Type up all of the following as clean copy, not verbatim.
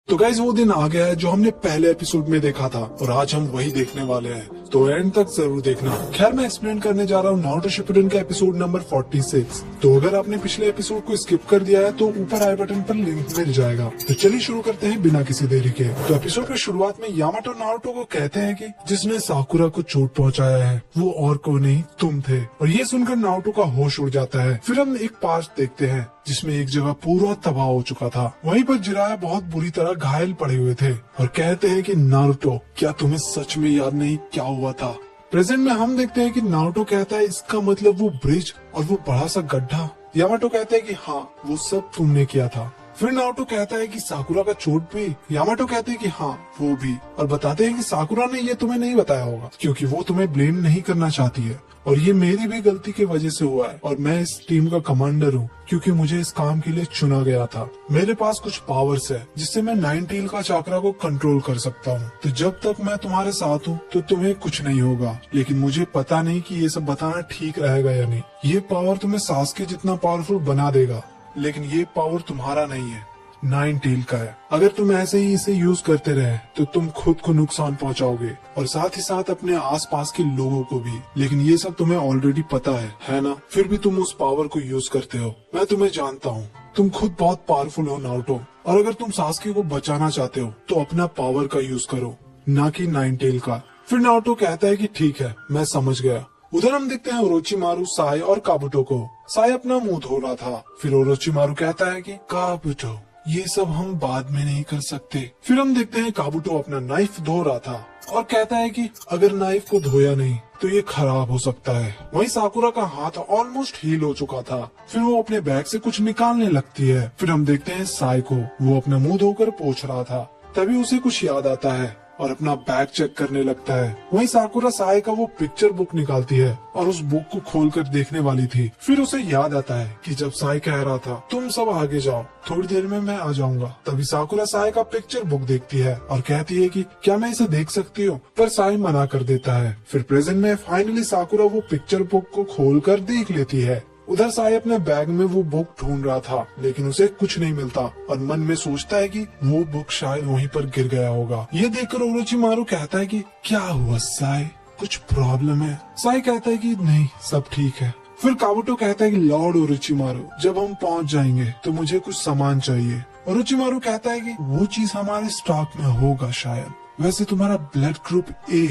तो गाइज वो दिन आ गया है जो हमने पहले एपिसोड में देखा था और आज हम वही देखने वाले हैं, तो एंड तक जरूर देखना। खैर मैं एक्सप्लेन करने जा रहा हूँ नारुतो शिपुडेन का एपिसोड नंबर 46। तो अगर आपने पिछले एपिसोड को स्किप कर दिया है तो ऊपर आई बटन पर लिंक मिल जाएगा। तो चलिए शुरू करते हैं बिना किसी देरी के। तो एपिसोड की शुरुआत में यामाटो नारुतो को कहते हैं कि जिसने साकुरा को चोट पहुँचाया है वो और कोई नहीं तुम थे, और ये सुनकर नारुतो का होश उड़ जाता है। फिर हम एक पार्क देखते हैं जिसमें एक जगह पूरा तबाह हो चुका था। वहीं पर जिराया बहुत बुरी तरह घायल पड़े हुए थे और कहते हैं कि नारुतो क्या तुम्हें सच में याद नहीं क्या हुआ था। प्रेजेंट में हम देखते हैं कि नारुतो कहता है इसका मतलब वो ब्रिज और वो बड़ा सा गड्ढा। यामाटो कहता है कि हाँ वो सब तुमने किया था। फिर नारुतो कहता है कि साकुरा का चोट भी। यामाटो कहते हैं कि हाँ वो भी, और बताते हैं कि साकुरा ने ये तुम्हें नहीं बताया होगा क्योंकि वो तुम्हें ब्लेम नहीं करना चाहती है और ये मेरी भी गलती की वजह से हुआ है और मैं इस टीम का कमांडर हूँ क्योंकि मुझे इस काम के लिए चुना गया था। मेरे पास कुछ पावर्स है जिससे मैं 9 टेल का चाकरा को कंट्रोल कर सकता हूँ। तो जब तक मैं तुम्हारे साथ हूँ तो तुम्हें कुछ नहीं होगा, लेकिन मुझे पता नहीं कि ये सब बताना ठीक रहेगा या नहीं। ये पावर तुम्हें सासुके जितना पावरफुल बना देगा, लेकिन ये पावर तुम्हारा नहीं है, 9 टेल का है। अगर तुम ऐसे ही इसे यूज करते रहे तो तुम खुद को नुकसान पहुंचाओगे और साथ ही साथ अपने आसपास के लोगों को भी। लेकिन ये सब तुम्हें ऑलरेडी पता है ना? फिर भी तुम उस पावर को यूज करते हो। मैं तुम्हें जानता हूँ, तुम खुद बहुत पावरफुल हो नारुतो, और अगर तुम सासुके को बचाना चाहते हो तो अपना पावर का यूज करो, ना कि 9 टेल का। फिर नारुतो कहता है कि ठीक है मैं समझ गया। उधर हम देखते हैं ओरोचिमारू, साय और काबुटो को। साय अपना मुंह धो रहा था। फिर ओरोचिमारू कहता है कि काबुटो ये सब हम बाद में नहीं कर सकते। फिर हम देखते हैं काबुटो अपना नाइफ धो रहा था और कहता है कि अगर नाइफ को धोया नहीं तो ये खराब हो सकता है। वहीं साकुरा का हाथ ऑलमोस्ट हील हो चुका था। फिर वो अपने बैग से कुछ निकालने लगती है। फिर हम देखते हैं साय को, वो अपना मुंह धोकर पोंछ रहा था। तभी उसे कुछ याद आता है और अपना बैग चेक करने लगता है। वहीं साकुरा साय का वो पिक्चर बुक निकालती है और उस बुक को खोलकर देखने वाली थी। फिर उसे याद आता है कि जब साय कह रहा था तुम सब आगे जाओ, थोड़ी देर में मैं आ जाऊंगा। तभी साकुरा साय का पिक्चर बुक देखती है और कहती है कि क्या मैं इसे देख सकती हूँ, पर साय मना कर देता है। फिर प्रेजेंट में फाइनली साकुरा वो पिक्चर बुक को खोलकर देख लेती है। उधर साय अपने बैग में वो बुक ढूंढ रहा था, लेकिन उसे कुछ नहीं मिलता और मन में सोचता है कि वो बुक शायद वहीं पर गिर गया होगा। ये देखकर ओरोचिमारू कहता है कि क्या हुआ साय, कुछ प्रॉब्लम है? साय कहता है कि नहीं सब ठीक है। फिर काबुटो कहता है कि लॉर्ड ओरोचिमारू जब हम पहुंच जाएंगे तो मुझे कुछ सामान चाहिए। ओरोचिमारू कहता है कि वो चीज हमारे स्टॉक में होगा शायद। वैसे तुम्हारा ब्लड ग्रुप ए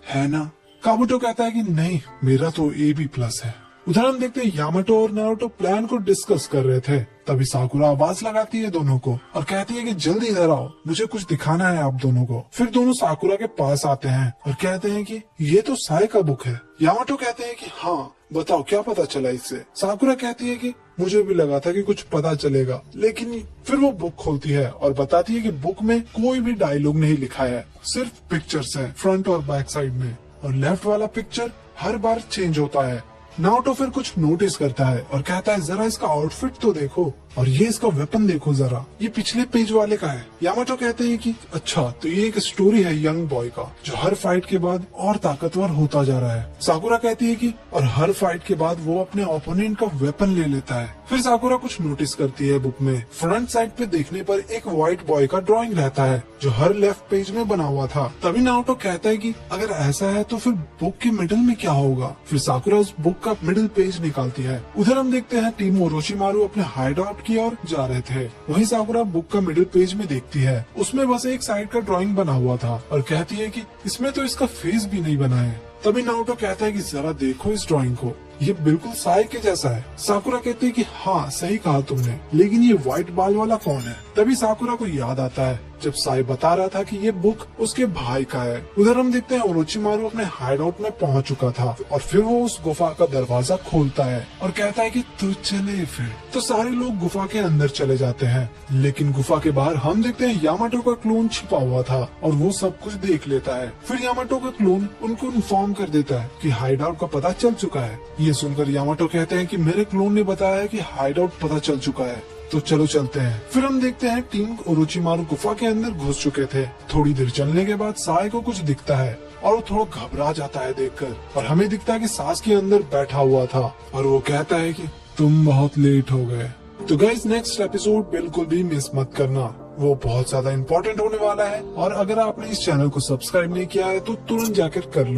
है ना? काबुटो कहता है कि नहीं मेरा तो AB+ है। उधर हम देखते हैं यामाटो और नारुतो प्लान को डिस्कस कर रहे थे। तभी साकुरा आवाज लगाती है दोनों को और कहती है कि जल्दी इधर आओ, मुझे कुछ दिखाना है आप दोनों को। फिर दोनों साकुरा के पास आते हैं और कहते हैं कि ये तो साय का बुक है। यामाटो कहते हैं कि हाँ बताओ क्या पता चला इससे। साकुरा कहती है कि मुझे भी लगा था कि कुछ पता चलेगा, लेकिन फिर वो बुक खोलती है और बताती है कि बुक में कोई भी डायलॉग नहीं लिखा है, सिर्फ पिक्चर्स है फ्रंट और बैक साइड में, और लेफ्ट वाला पिक्चर हर बार चेंज होता है। नारुतो फिर कुछ नोटिस करता है और कहता है जरा इसका आउटफिट तो देखो, और ये इसका वेपन देखो जरा, ये पिछले पेज वाले का है। यामाटो कहते हैं कि अच्छा तो ये एक स्टोरी है यंग बॉय का जो हर फाइट के बाद और ताकतवर होता जा रहा है। साकुरा कहती है कि और हर फाइट के बाद वो अपने ओपोनेंट का वेपन ले लेता है। फिर साकुरा कुछ नोटिस करती है बुक में फ्रंट साइड पे देखने पर एक व्हाइट बॉय का ड्राइंग रहता है जो हर लेफ्ट पेज में बना हुआ था। तभी नारुतो कहता है कि अगर ऐसा है तो फिर बुक के मिडिल में क्या होगा। फिर साकुरा उस बुक का मिडिल पेज निकालती है। उधर हम देखते हैं टीम ओरोचिमारू अपने हाइड आउट की ओर जा रहे थे। वहीं साकुरा बुक का मिडिल पेज में देखती है, उसमें बस एक साइड का ड्राइंग बना हुआ था और कहती है कि इसमें तो इसका फेस भी नहीं बना है। तभी नारुतो कहता है कि जरा देखो इस ड्राइंग को, ये बिल्कुल साय के जैसा है। साकुरा कहती है कि हाँ सही कहा तुमने, लेकिन ये व्हाइट बाल वाला कौन है? तभी साकुरा को याद आता है जब साय बता रहा था कि ये बुक उसके भाई का है। उधर हम देखते हैं ओरोचिमारू अपने हाइड आउट में पहुंच चुका था और फिर वो उस गुफा का दरवाजा खोलता है और कहता है कि तू चले। फिर तो सारे लोग गुफा के अंदर चले जाते हैं, लेकिन गुफा के बाहर हम देखते हैं यामाटो का क्लोन छिपा हुआ था और वो सब कुछ देख लेता है। फिर यामाटो का क्लोन उनको इन्फॉर्म कर देता है कि हाइड आउट का पता चल चुका है। ये सुनकर यामाटो कहते हैं कि मेरे क्लोन ने बताया है कि हाइड आउट पता चल चुका है, तो चलो चलते हैं। फिर हम देखते हैं टीम ओरोचिमारू गुफा के अंदर घुस चुके थे। थोड़ी देर चलने के बाद साय को कुछ दिखता है और वो थोड़ा घबरा जाता है देखकर, और हमें दिखता है कि सास के अंदर बैठा हुआ था और वो कहता है कि तुम बहुत लेट हो गए। तो गाइस नेक्स्ट एपिसोड बिल्कुल भी मिस मत करना। वो बहुत ज्यादा इम्पोर्टेंट होने वाला है। और अगर आपने इस चैनल को सब्सक्राइब नहीं किया है तो तुरंत जाकर कर लो।